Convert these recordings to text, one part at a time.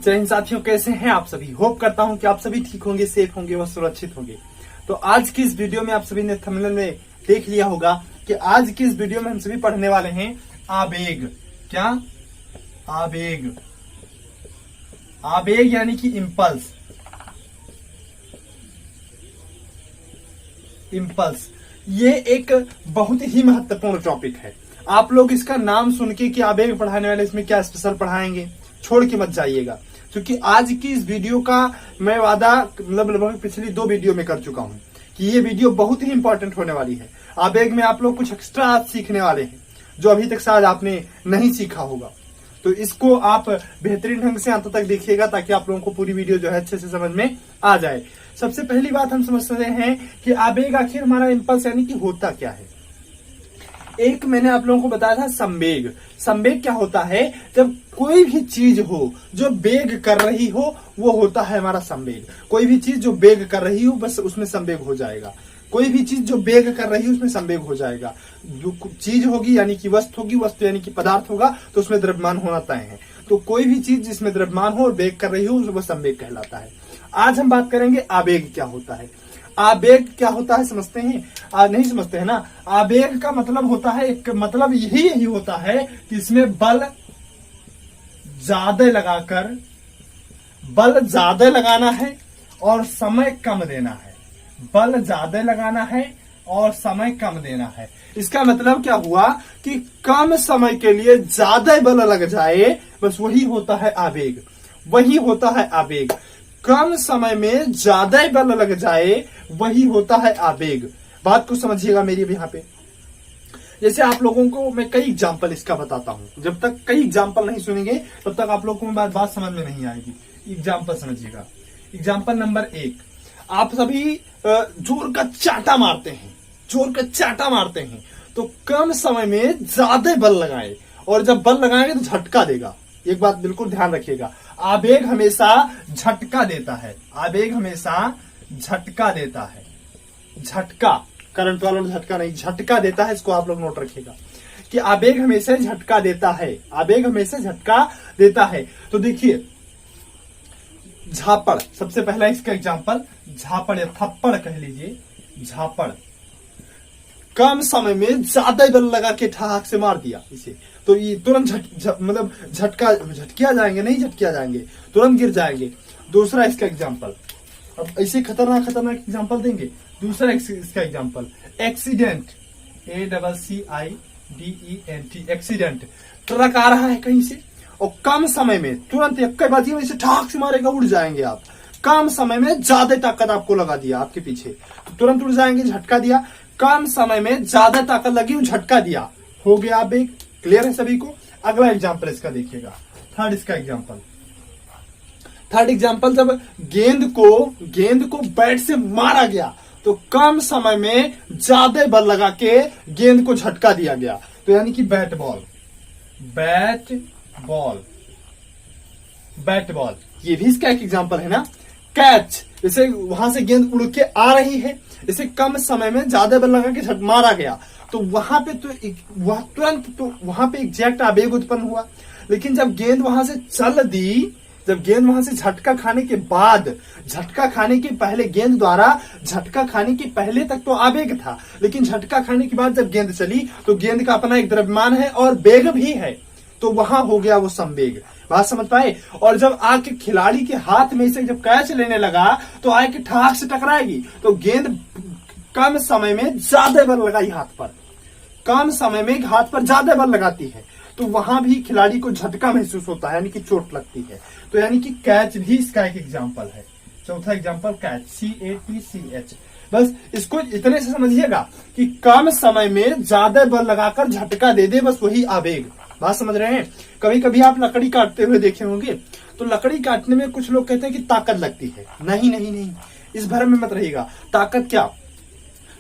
जय हिंद साथियों, कैसे हैं आप सभी। होप करता हूं कि आप सभी ठीक होंगे, सेफ होंगे व सुरक्षित होंगे। तो आज की इस वीडियो में आप सभी ने थंबनेल में देख लिया होगा कि आज की इस वीडियो में हम सभी पढ़ने वाले हैं आवेग। क्या? आवेग। आवेग यानी कि इम्पल्स। इम्पल्स ये एक बहुत ही महत्वपूर्ण टॉपिक है। आप लोग इसका नाम सुन के कि आवेग पढ़ाने वाले इसमें क्या स्पेशल पढ़ाएंगे छोड़ के मत जाइएगा, क्योंकि आज की इस वीडियो का मैं वादा लगभग पिछली 2 वीडियो में कर चुका हूं कि ये वीडियो बहुत ही इंपॉर्टेंट होने वाली है। आवेग में आप लोग कुछ एक्स्ट्रा आज सीखने वाले हैं जो अभी तक शायद आपने नहीं सीखा होगा। तो इसको आप बेहतरीन ढंग से अंत तक देखिएगा ताकि आप लोगों को पूरी वीडियो जो है अच्छे से समझ में आ जाए। सबसे पहली बात हम समझते हैं कि आवेग आखिर हमारा इम्पल्स यानी कि होता क्या है। एक मैंने आप लोगों को बताया था संवेग। संवेग क्या होता है? जब कोई भी चीज हो जो वेग कर रही हो वो होता है हमारा संवेग। कोई भी चीज जो वेग कर रही हो बस उसमें संवेग हो जाएगा। कोई भी चीज जो वेग कर रही है उसमें संवेग हो जाएगा। जो चीज होगी यानी कि वस्तु होगी, वस्तु यानी कि पदार्थ होगा तो उसमें द्रव्यमान होना तय है। तो कोई भी चीज जिसमें द्रव्यमान हो और वेग कर रही हो वो संवेग कहलाता है। आज हम बात करेंगे आवेग क्या होता है। आवेग क्या होता है समझते हैं? नहीं समझते हैं ना। आवेग का मतलब होता है, एक मतलब यही होता है कि इसमें बल ज्यादा लगाना है और समय कम देना है। बल ज्यादा लगाना है और समय कम देना है। इसका मतलब क्या हुआ कि कम समय के लिए ज्यादा बल लग जाए, बस वही होता है आवेग। वही होता है आवेग। कम समय में ज्यादा बल लग जाए वही होता है आवेग। बात को समझिएगा मेरी भी यहाँ पे। जैसे आप लोगों को मैं कई एग्जांपल इसका बताता हूं। जब तक कई एग्जांपल नहीं सुनेंगे तब तक आप लोगों को बात समझ में नहीं आएगी। एग्जांपल समझिएगा। एग्जांपल नंबर 1, आप सभी जोर का चाटा मारते हैं। जोर का चाटा मारते हैं तो कम समय में ज्यादा बल लगाए, और जब बल लगाएंगे तो झटका देगा। एक बात बिल्कुल ध्यान रखिएगा, आवेग हमेशा झटका देता है। आवेग हमेशा झटका देता है। झटका, करंट वाला झटका नहीं, झटका देता है। इसको आप लोग नोट रखिएगा कि आवेग हमेशा झटका देता है। आवेग हमेशा झटका देता है। तो देखिए झापड़, सबसे पहला इसका एग्जांपल झापड़ या थप्पड़ कह लीजिए। झापड़ कम समय में ज्यादा बल लगा के ठहाक से मार दिया इसे, तो ये तुरंत मतलब झटकिया जाएंगे, नहीं झटकिया जाएंगे, तुरंत गिर जाएंगे। दूसरा इसका एग्जांपल, अब ऐसे खतरनाक एग्जांपल देंगे। दूसरा इसका example accident, ACCIDENT, accident. Truck आ रहा है कहीं से और कम समय में तुरंत एक बाजी में इसे ठाक से मारेगा, उड़ जाएंगे आप। कम समय में ज्यादा ताकत आपको लगा दिया आपके पीछे तो तुरंत उड़ जाएंगे, झटका दिया। कम समय में ज्यादा ताकत लगी, झटका दिया, हो गया आवेग। क्लियर है सभी को? अगला एग्जांपल इसका देखिएगा। थर्ड इसका एग्जांपल। थर्ड एग्जांपल, जब गेंद को बैट से मारा गया तो कम समय में ज्यादा बल लगा के गेंद को झटका दिया गया, तो यानी कि बैट बॉल। ये भी इसका एक एग्जांपल है ना। कैच, जैसे वहां से गेंद उड़ के आ रही है, इसे कम समय में ज्यादा बल लगा के मारा गया तो वहां पे वहां पे एग्जैक्ट आवेग उत्पन्न हुआ। लेकिन जब गेंद वहां से चल दी, जब गेंद वहां से झटका खाने के बाद, झटका खाने के पहले गेंद द्वारा झटका खाने के पहले तक तो आवेग था, लेकिन झटका खाने के बाद जब गेंद चली तो गेंद का अपना एक द्रव्यमान है और वेग भी है, तो वहां हो गया वो संवेग। बात समझ पाए? और जब आके खिलाड़ी के हाथ में से जब कैच लेने लगा तो आके ठाक से टकराएगी, तो गेंद कम समय में ज्यादा बल लगाई हाथ पर। कम समय में हाथ पर ज्यादा बल लगाती है तो वहां भी खिलाड़ी को झटका महसूस होता है, यानी कि चोट लगती है। तो यानी कि कैच भी इसका एक एग्जांपल है। चौथा एग्जांपल कैच, CATCH। बस इसको इतने से समझिएगा कि कम समय में ज्यादा बल लगाकर झटका दे दे, बस वही आवेग। बात समझ रहे हैं? कभी कभी आप लकड़ी काटते हुए देखे होंगे तो लकड़ी काटने में कुछ लोग कहते हैं कि ताकत लगती है। नहीं, इस भ्रम में मत रहिएगा। ताकत क्या,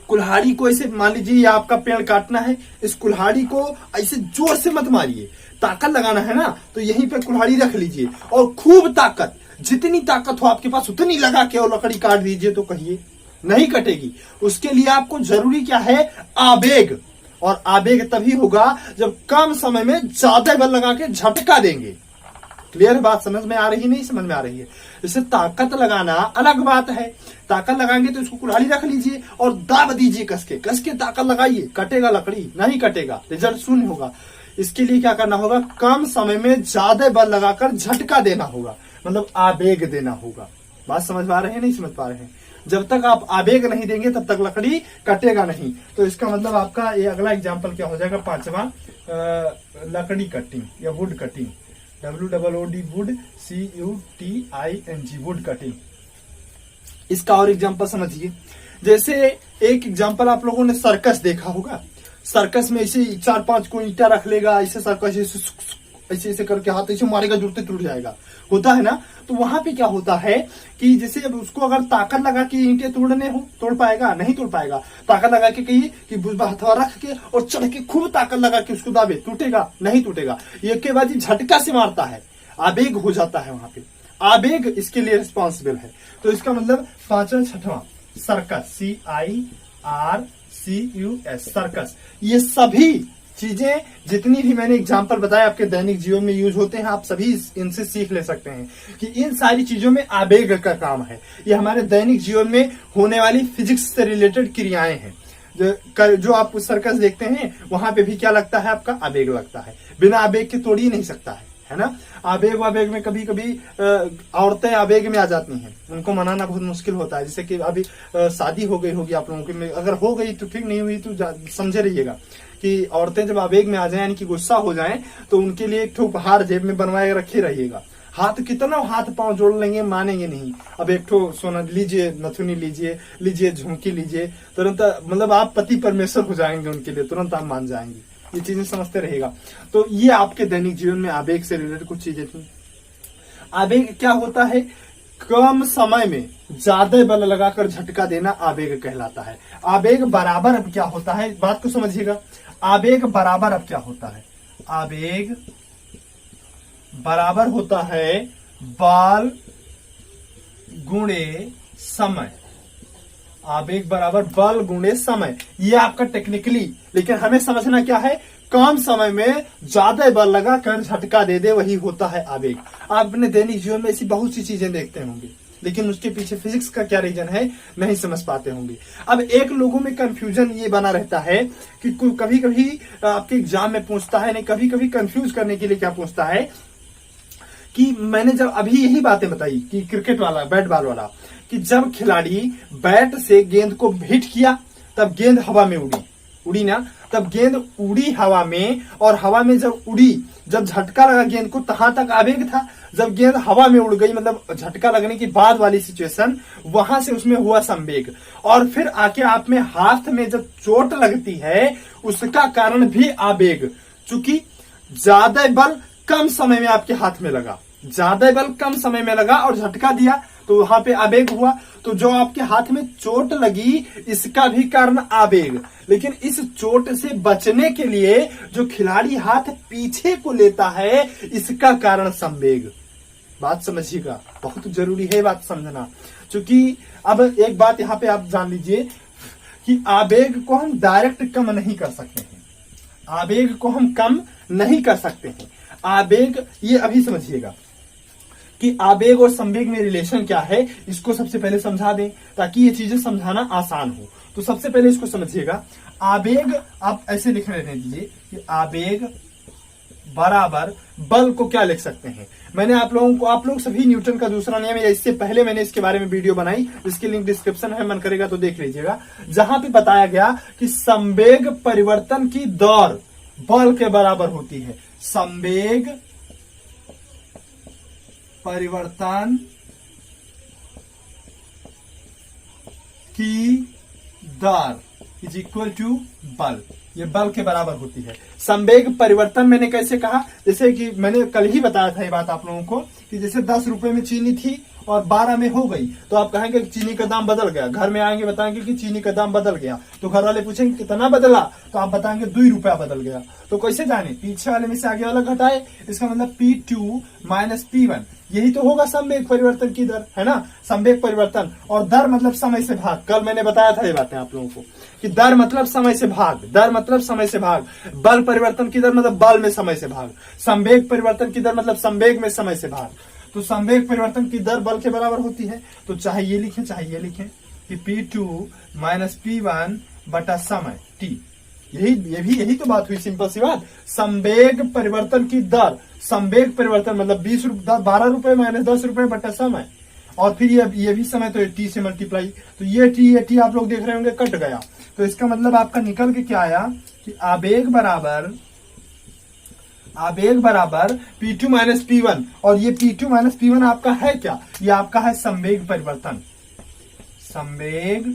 कुल्हाड़ी को ऐसे मान लीजिए आपका पेड़ काटना है, इस कुल्हाड़ी को ऐसे जोर से मत मारिए। ताकत लगाना है ना तो यहीं पे कुल्हाड़ी रख लीजिए और खूब ताकत, जितनी ताकत हो आपके पास उतनी लगा के और लकड़ी काट दीजिए, तो कहिए नहीं कटेगी। उसके लिए आपको जरूरी क्या है? आवेग। और आवेग तभी होगा जब कम समय में ज्यादा बल लगा के झटका देंगे। क्लियर बात समझ में आ रही नहीं समझ में आ रही है? जैसे ताकत लगाना अलग बात है, ताकत लगाएंगे तो इसको कुल्हाड़ी रख लीजिए और दाब दीजिए, कस के ताकत लगाइए, कटेगा लकड़ी नहीं कटेगा, रिजल्ट शून्य होगा। इसके लिए क्या करना होगा, कम समय में ज्यादा बल लगाकर झटका देना होगा, मतलब आवेग देना होगा। बात समझ पा रहे हैं नहीं समझ पा रहे हैं? जब तक आप आवेग नहीं देंगे तब तक लकड़ी कटेगा नहीं। तो इसका मतलब आपका ये अगला एग्जाम्पल क्या हो जाएगा, 5वां लकड़ी कटिंग या would cutting, WOOD would CUTING would cutting. इसका और एग्जाम्पल समझिए, जैसे एक एग्जाम्पल आप लोगों ने सर्कस देखा होगा। सर्कस में ऐसे 4-5 को ईंटा रख लेगा, ऐसे सर्कस ऐसे ऐसे करके हाथ ऐसे मारेगा, जुड़ते टूट जाएगा, होता है ना। तो वहां पे क्या होता है कि जैसे अब उसको अगर ताकत लगा के ईंटे तोड़ने हो, तोड़ पाएगा नहीं तोड़ पाएगा। ताकत लगा के कहिए कि हथवा रख के और चढ़ के खूब ताकत लगा के उसको दाबे, टूटेगा नहीं टूटेगा। ये के बाद झटका से मारता है, आवेग हो जाता है, वहां पे आवेग इसके लिए रिस्पॉन्सिबल है। तो इसका मतलब 5वां 6वां सर्कस CIRCUS सर्कस। ये सभी चीजें जितनी भी मैंने एग्जांपल बताया आपके दैनिक जीवन में यूज होते हैं, आप सभी इनसे सीख ले सकते हैं कि इन सारी चीजों में आवेग का काम है। ये हमारे दैनिक जीवन में होने वाली फिजिक्स से रिलेटेड क्रियाएं हैं। जो आप सर्कस देखते हैं वहां पे भी क्या लगता है, आपका आवेग लगता है। बिना आवेग के तोड़ ही नहीं सकता है ना। आवेग में कभी कभी औरतें आवेग में आ जाती हैं, उनको मनाना बहुत मुश्किल होता है। जैसे कि अभी शादी हो गई होगी आप लोगों की, अगर हो गई तो ठीक, नहीं हुई तो समझे रहिएगा कि औरतें जब आवेग में आ जाएं यानी कि गुस्सा हो जाएं तो उनके लिए एक उपहार जेब में बनवाए रखे रहिएगा। कितना हाथ पांव जोड़ लेंगे, मानेंगे नहीं। अब एक ठो सोना लीजिए, नथुनी लीजिए झुमकी लीजिए, तुरंत मतलब आप पति परमेश्वर हो जाएंगे उनके लिए, तुरंत आप मान जाएंगे। ये चीजें समझते रहेगा। तो ये आपके दैनिक जीवन में आवेग से रिलेटेड कुछ चीजें थी। आवेग क्या होता है, कम समय में ज्यादा बल लगाकर झटका देना आवेग कहलाता है। आवेग बराबर अब क्या होता है, बात को समझिएगा। आवेग बराबर अब क्या होता है, आवेग बराबर होता है बल गुणे समय। आवेग बराबर बल गुणे समय, ये आपका टेक्निकली, लेकिन हमें समझना क्या है, कम समय में ज्यादा बल लगाकर झटका दे दे, वही होता है आवेग। आप अपने दैनिक जीवन में ऐसी बहुत सी चीजें देखते होंगे, लेकिन उसके पीछे फिजिक्स का क्या रीजन है नहीं समझ पाते होंगे। अब एक लोगों में कंफ्यूजन ये बना रहता है कि कभी कभी आपके एग्जाम में पूछता है, नहीं कभी कभी कंफ्यूज करने के लिए क्या पूछता है कि मैंने जब अभी यही बातें बताई कि क्रिकेट वाला, बैट बॉल वाला, कि जब खिलाड़ी बैट से गेंद को हिट किया तब गेंद हवा में उड़ी ना, तब गेंद उड़ी हवा में, और हवा में जब उड़ी, जब झटका लगा गेंद को तहां तक आवेग था। जब गेंद हवा में उड़ गई, मतलब झटका लगने की बाद वाली सिचुएशन, वहां से उसमें हुआ संवेग। और फिर आके आप में हाथ में जब चोट लगती है उसका कारण भी आवेग, चूंकि ज्यादा बल कम समय में आपके हाथ में लगा, ज्यादा बल कम समय में लगा और झटका दिया तो वहां पे आवेग हुआ। तो जो आपके हाथ में चोट लगी इसका भी कारण आवेग, लेकिन इस चोट से बचने के लिए जो खिलाड़ी हाथ पीछे को लेता है इसका कारण संवेग। बात समझिएगा, बहुत जरूरी है बात समझना। क्योंकि अब एक बात यहां पे आप जान लीजिए कि आवेग को हम डायरेक्ट कम नहीं कर सकते हैं, आवेग को हम कम नहीं कर सकते हैं। आवेग, ये अभी समझिएगा कि आवेग और संवेग में रिलेशन क्या है, इसको सबसे पहले समझा दें ताकि ये चीजें समझाना आसान हो। तो सबसे पहले इसको समझिएगा, आवेग आप ऐसे लिख रहे दीजिए कि आवेग बराबर बल को क्या लिख सकते हैं। मैंने आप लोग सभी न्यूटन का दूसरा नियम, या इससे पहले मैंने इसके बारे में वीडियो बनाई, इसकी लिंक डिस्क्रिप्शन है, मन करेगा तो देख लीजिएगा, जहां पे बताया गया कि संवेग परिवर्तन की दौर बल के बराबर होती है। संवेग परिवर्तन की दर इज इक्वल टू बल, ये बल के बराबर होती है। संवेग परिवर्तन मैंने कैसे कहा, जैसे कि मैंने कल ही बताया था ये बात आप लोगों को कि जैसे 10 रुपए में चीनी थी और 12 में हो गई तो आप कहेंगे चीनी का दाम बदल गया। घर में आएंगे बताएंगे कि चीनी का दाम बदल गया, तो घर वाले पूछेंगे कितना बदला, तो आप बताएंगे 2 रुपया बदल गया। तो कैसे जाने, पीछे वाले में से आगे वाला घटाए, इसका मतलब P2 माइनस P1, यही तो होगा संवेग परिवर्तन की दर, है ना। संवेग परिवर्तन और दर मतलब समय से भाग। कल मैंने बताया था ये बातें आप लोगों को कि दर मतलब समय से भाग, दर मतलब समय से भाग। बल परिवर्तन की दर मतलब बल में समय से भाग। संवेग परिवर्तन की दर मतलब संवेग में समय से भाग। तो संवेग परिवर्तन की दर बल के बराबर होती है। तो चाहे ये लिखें चाहे ये लिखें कि P2 माइनस P1 बटा समय T। यही तो बात हुई, सिंपल सी बात। संवेग परिवर्तन की दर, संवेग परिवर्तन मतलब 12 रुपए माइनस 10 रुपए बटा समय, और फिर ये भी समय तो T से मल्टीप्लाई। तो ये T आप लोग देख रहे होंगे कट गया। तो इसका मतलब आपका निकल के क्या आया कि आवेग बराबर P2 माइनस P1, और ये P2 माइनस P1 आपका है क्या, ये आपका है संवेग परिवर्तन। संवेग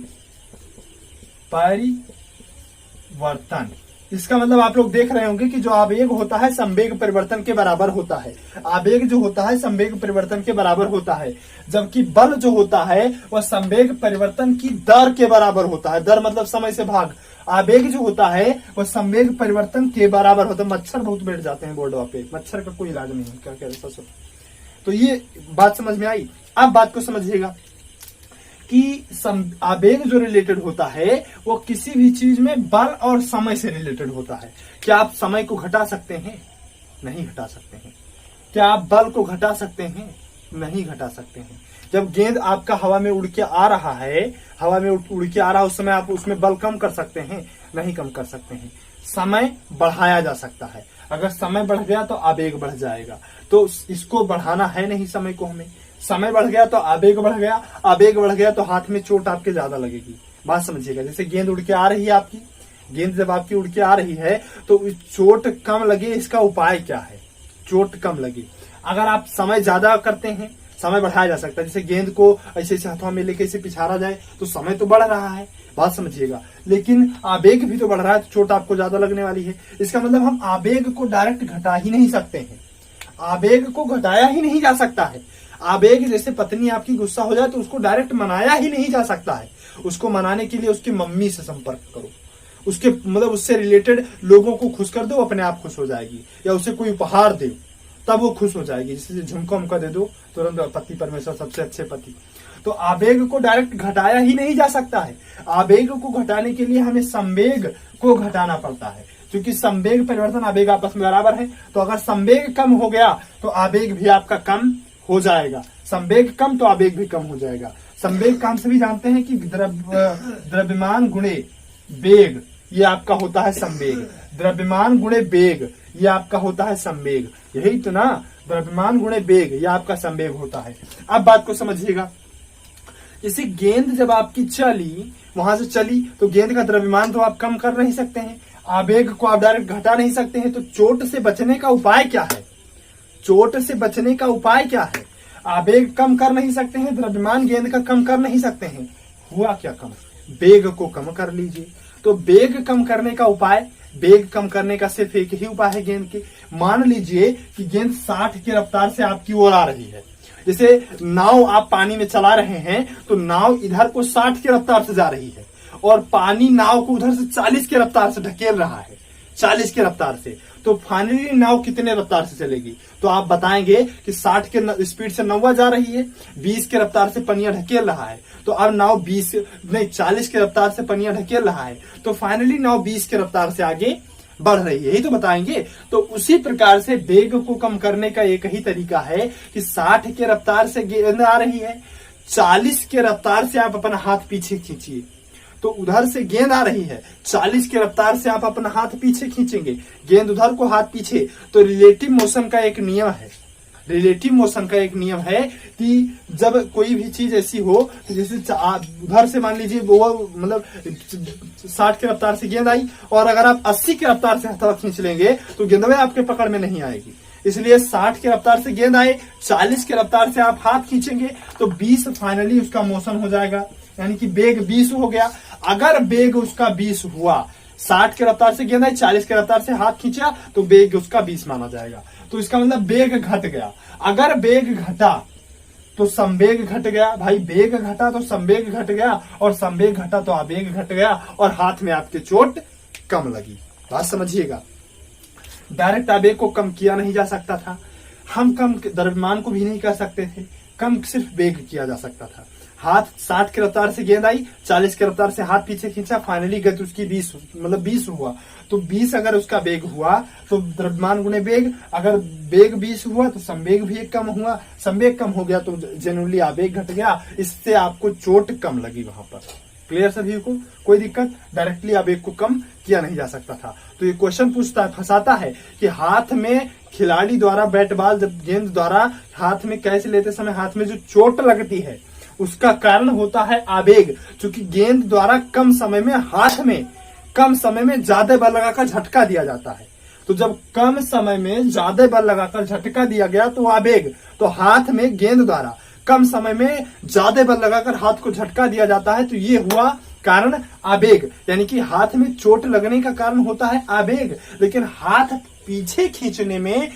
परिवर्तन, इसका मतलब आप लोग देख रहे होंगे कि जो आवेग होता है संवेग परिवर्तन के बराबर होता है। आवेग जो होता है संवेग परिवर्तन के बराबर होता है, जबकि बल जो होता है वह संवेग परिवर्तन की दर के बराबर होता है। दर मतलब समय से भाग। आवेग जो होता है वह संवेग परिवर्तन के बराबर होता है। मच्छर बहुत बैठ जाते हैं बोर्ड पे, मच्छर का कोई इलाज नहीं है, क्या कह रहे हैं। तो ये बात समझ में आई। अब बात को समझिएगा कि आवेग जो रिलेटेड होता है वो किसी भी चीज में बल और समय से रिलेटेड होता है। क्या आप समय को घटा सकते हैं? नहीं घटा सकते हैं। क्या आप बल को घटा सकते हैं? नहीं घटा सकते हैं। जब गेंद आपका हवा में उड़ के आ रहा है, हवा में उड़ के आ रहा है, उस समय आप उसमें बल कम कर सकते हैं? नहीं कम कर सकते हैं। समय बढ़ाया जा सकता है। अगर समय बढ़ गया तो आवेग बढ़ जाएगा। तो इसको बढ़ाना है नहीं समय को हमें। समय बढ़ गया तो आवेग बढ़ गया, आवेग बढ़ गया तो हाथ में चोट आपके ज्यादा लगेगी। बात समझिएगा। जैसे गेंद उड़ के आ रही है आपकी, गेंद जब आपकी उड़ के आ रही है तो चोट कम लगे, इसका उपाय क्या है? चोट कम लगे। अगर आप समय ज्यादा करते हैं, समय बढ़ाया जा सकता है। जैसे गेंद को ऐसे हाथों में लेके इसे पिछाड़ा जाए तो समय तो बढ़ रहा है, बात समझिएगा, लेकिन आवेग भी तो बढ़ रहा है, तो चोट आपको ज्यादा लगने वाली है। इसका मतलब हम आवेग को डायरेक्ट घटा ही नहीं सकते हैं। आवेग को घटाया ही नहीं जा सकता है। आवेग जैसे पत्नी आपकी गुस्सा हो जाए तो उसको डायरेक्ट मनाया ही नहीं जा सकता है। उसको मनाने के लिए उसकी मम्मी से संपर्क करो, उसके मतलब उससे रिलेटेड लोगों को खुश कर दो, अपने आप खुश हो जाएगी। या उसे कोई उपहार दो तब वो खुश हो जाएगी। जैसे झुमका उमका दे दो, तुरंत पति परमेश्वर सबसे अच्छे पति। तो आवेग को डायरेक्ट घटाया ही नहीं जा सकता है। आवेग को घटाने के लिए हमें संवेग को घटाना पड़ता है, क्योंकि संवेग परिवर्तन आवेग आपस में बराबर है। तो अगर संवेग कम हो गया तो आवेग भी आपका कम हो जाएगा। संवेग कम तो आवेग भी कम हो जाएगा। संवेग का हम सभी जानते हैं कि द्रव्यमान गुणे वेग, ये आपका होता है संवेग। द्रव्यमान गुणे वेग, ये आपका होता है संवेग। यही तो ना, द्रव्यमान गुणे वेग, ये आपका संवेग होता है। अब बात को समझिएगा। जैसे गेंद जब आपकी चली, वहां से चली, तो गेंद का द्रव्यमान तो आप कम कर नहीं सकते हैं, आवेग को आप डायरेक्ट घटा नहीं सकते हैं। तो चोट से बचने का उपाय क्या है? चोट से बचने का उपाय क्या है? आवेग कम कर नहीं सकते हैं, द्रव्यमान गेंद का कम कर नहीं सकते हैं। हुआ क्या कम? वेग को कम कर लीजिए। तो वेग कम करने का उपाय, वेग कम करने का सिर्फ एक ही उपाय है गेंद के। मान लीजिए कि गेंद 60 की रफ्तार से आपकी ओर आ रही है। जैसे नाव आप पानी में चला रहे हैं तो नाव इधर को 60 की रफ्तार से जा रही है और पानी नाव को उधर से 40 की रफ्तार से ढकेल रहा है, 40 की रफ्तार से। तो फाइनली नाव कितने रफ्तार से चलेगी? तो आप बताएंगे कि 60 के स्पीड से नौवा जा रही है, 20 की रफ्तार से पनिया ढकेल रहा है। तो अब नाव 40 की रफ्तार से पनिया ढकेल रहा है, तो फाइनली नाव 20 की रफ्तार से आगे बढ़ रही है, यही तो बताएंगे। तो उसी प्रकार से वेग को कम करने का एक ही तरीका है कि 60 की रफ्तार से गेंद आ रही है, 40 की रफ्तार से आप अपना हाथ पीछे खींचिए। तो उधर से गेंद आ रही है, 40 की रफ्तार से आप अपना हाथ पीछे खींचेंगे, गेंद उधर को हाथ पीछे। तो रिलेटिव मोशन का एक नियम है, रिलेटिव मोशन का एक नियम है कि जब कोई भी चीज ऐसी हो, तो जैसे उधर से मान लीजिए वो मतलब 60 की रफ्तार से गेंद आई, और अगर आप 80 की रफ्तार से हथौड़ा खींच लेंगे तो गेंदवे आपके पकड़ में नहीं आएगी। इसलिए 60 की रफ्तार से गेंद आए, 40 की रफ्तार से आप हाथ खींचेंगे तो 20 फाइनली उसका मोशन हो जाएगा, यानी कि वेग 20 हो गया। अगर वेग उसका 20 हुआ, 60 की रफ्तार से गेंद आई, 40 की रफ्तार से हाथ खींचा, तो वेग उसका 20 माना जाएगा। तो इसका मतलब वेग घट गया। अगर वेग घटा तो संवेग घट गया भाई, वेग घटा तो संवेग घट गया, और संवेग घटा तो आवेग घट गया, और हाथ में आपके चोट कम लगी। बात समझिएगा, डायरेक्ट आवेग को कम किया नहीं जा सकता था, हम कम द्रव्यमान को भी नहीं कर सकते थे, कम सिर्फ वेग किया जा सकता था। हाथ 60 की रफ्तार से गेंद आई, 40 की रफ्तार से हाथ पीछे खींचा, फाइनली गति उसकी 20 हुआ, तो 20 अगर उसका वेग हुआ तो द्रव्यमान गुणे वेग, अगर वेग 20 हुआ तो संवेग भी एक कम हुआ, संवेग कम हो गया तो जनरली आवेग घट गया, इससे आपको चोट कम लगी वहां पर। क्लियर सभी को, कोई दिक्कत? डायरेक्टली आवेग को कम किया नहीं जा सकता था। तो ये क्वेश्चन पूछता है, फंसाता है कि हाथ में खिलाड़ी द्वारा बैट बॉल जब गेंद द्वारा हाथ में कैच लेते समय हाथ में जो चोट लगती है उसका कारण होता है आवेग, क्योंकि गेंद द्वारा कम समय में हाथ में कम समय में ज्यादा बल लगाकर झटका दिया जाता है। तो जब कम समय में ज्यादा बल लगाकर झटका दिया गया तो आवेग, तो हाथ में गेंद द्वारा कम समय में ज्यादा बल लगाकर हाथ को झटका दिया जाता है, तो ये हुआ कारण आवेग, यानी कि हाथ में चोट लगने का कारण होता है आवेग, लेकिन हाथ पीछे खींचने में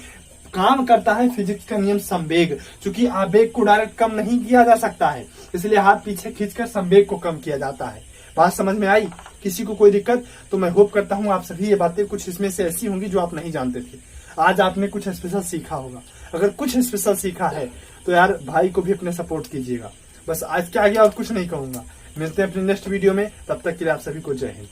काम करता है फिजिक्स का नियम संवेग, क्योंकि आवेग को डायरेक्ट कम नहीं किया जा सकता है, इसलिए हाथ पीछे खींचकर संवेग को कम किया जाता है। बात समझ में आई? किसी को कोई दिक्कत? तो मैं होप करता हूं आप सभी ये बातें कुछ इसमें से ऐसी होंगी जो आप नहीं जानते थे। आज आपने कुछ स्पेशल सीखा होगा, अगर कुछ स्पेशल सीखा है तो यार भाई को भी अपने सपोर्ट कीजिएगा। बस आज के आगे और कुछ नहीं कहूंगा, मिलते हैं अपने नेक्स्ट वीडियो में, तब तक के लिए आप सभी को जय हिंद।